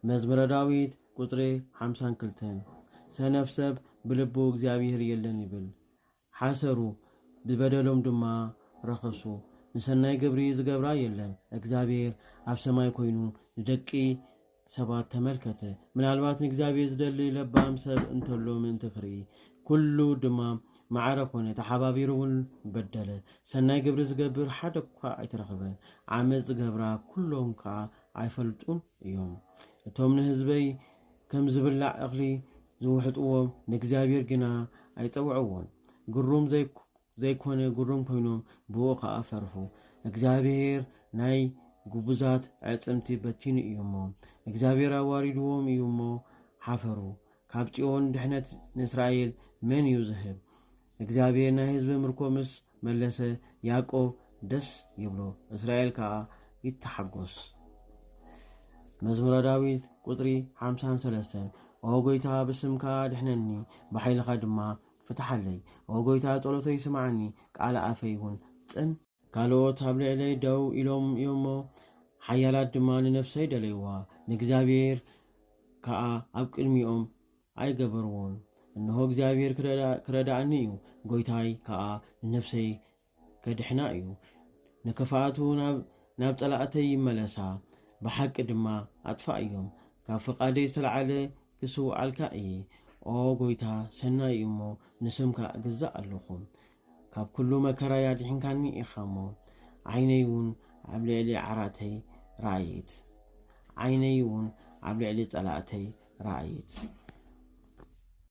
መዝሙረ ዳዊት ቁጥሪ 52 ሰነፍ ሰብ ብልቡ እግዚአብሔር የለን ይብል ሓሰሩ ብበደሎም ድማ ረኸሱ ንሰናይ ግብሪ ዝገብራ የለን እግዚአብሔር ኣብ ሰማይ ኮይኑ ንደቂ ሰባት ተመልከተ ምናልባት ንእግዚአብሔር ዝደሊ ለባም ሰብ እንተሎ ምእንቲ ክርኢ ኩሉ ድማ ማዕረ ኮነ ተሓባቢሩውን በደለ ሰናይ ግብሪ ዝገብር ሓደ እኳ ኣይተረኸበን ዓመፅ ዝገብራ ኩሎም ከዓ ኣይፈልጡን እዮም እቶም ንህዝበይ ከም ዝብላዕ እኽሊ ዝውሕጥዎም ንእግዚአብሔር ግና ኣይፀውዕዎን ግሩም ዘይኮነ ግሩም ኮይኖም ብኡ ከዓ ፈርፉ እግዚአብሔር ናይ ጉቡዛት ዕፅምቲ በቲኑ እዩሞ እግዚአብሔር ኣዋሪድዎም እዩሞ ሓፈሩ ካብ ጽዮን ድሕነት ንእስራኤል መን እዩ ዝህብ እግዚአብሔር ናይ ህዝቢ ምርኮ ምስ መለሰ ያዕቆብ ደስ ይብሎ እስራኤል ከዓ ይተሓጎስ መዝሙረ ዳዊት ቁጥሪ 53 ኦ ጎይታ ብስምካ ድሕነኒ ብሓይልኻ ድማ ፍትሓለይ ኦ ጎይታ ጸሎተይ ስማዓኒ ቃል ኣፈይ ይሁን ጽን ካልኦት ኣብ ልዕለይ ደው ኢሎም እዮሞ ሓያላት ድማ ንነፍሰይ ደለይዋ ንእግዚአብሔር ከዓ ኣብ ቅድሚኦም ኣይገበርዎን እነሆ እግዚአብሔር ክረዳእኒ እዩ ጎይታይ ከዓ ንነፍሰይ ከድሕና እዩ ንክፋኣቱ ናብ ጸላእተይ ይመለሳ ብሓቂ ድማ ኣጥፋ እዮም ካብ ፍቓደይ ዝተለዓለ ክስውዓልካ እየ ኦ ጎይታ ሰናይ እሞ ንስምካ እግዛእ ኣለኹ ካብ ኩሉ መከራ ያድሕንካኒ ኢኻሞ ዓይነይ እውን ኣብ ልዕሊ ዓራተይ ራእይት ዓይነይ እውን ኣብ ልዕሊ ጸላእተይ ራእይት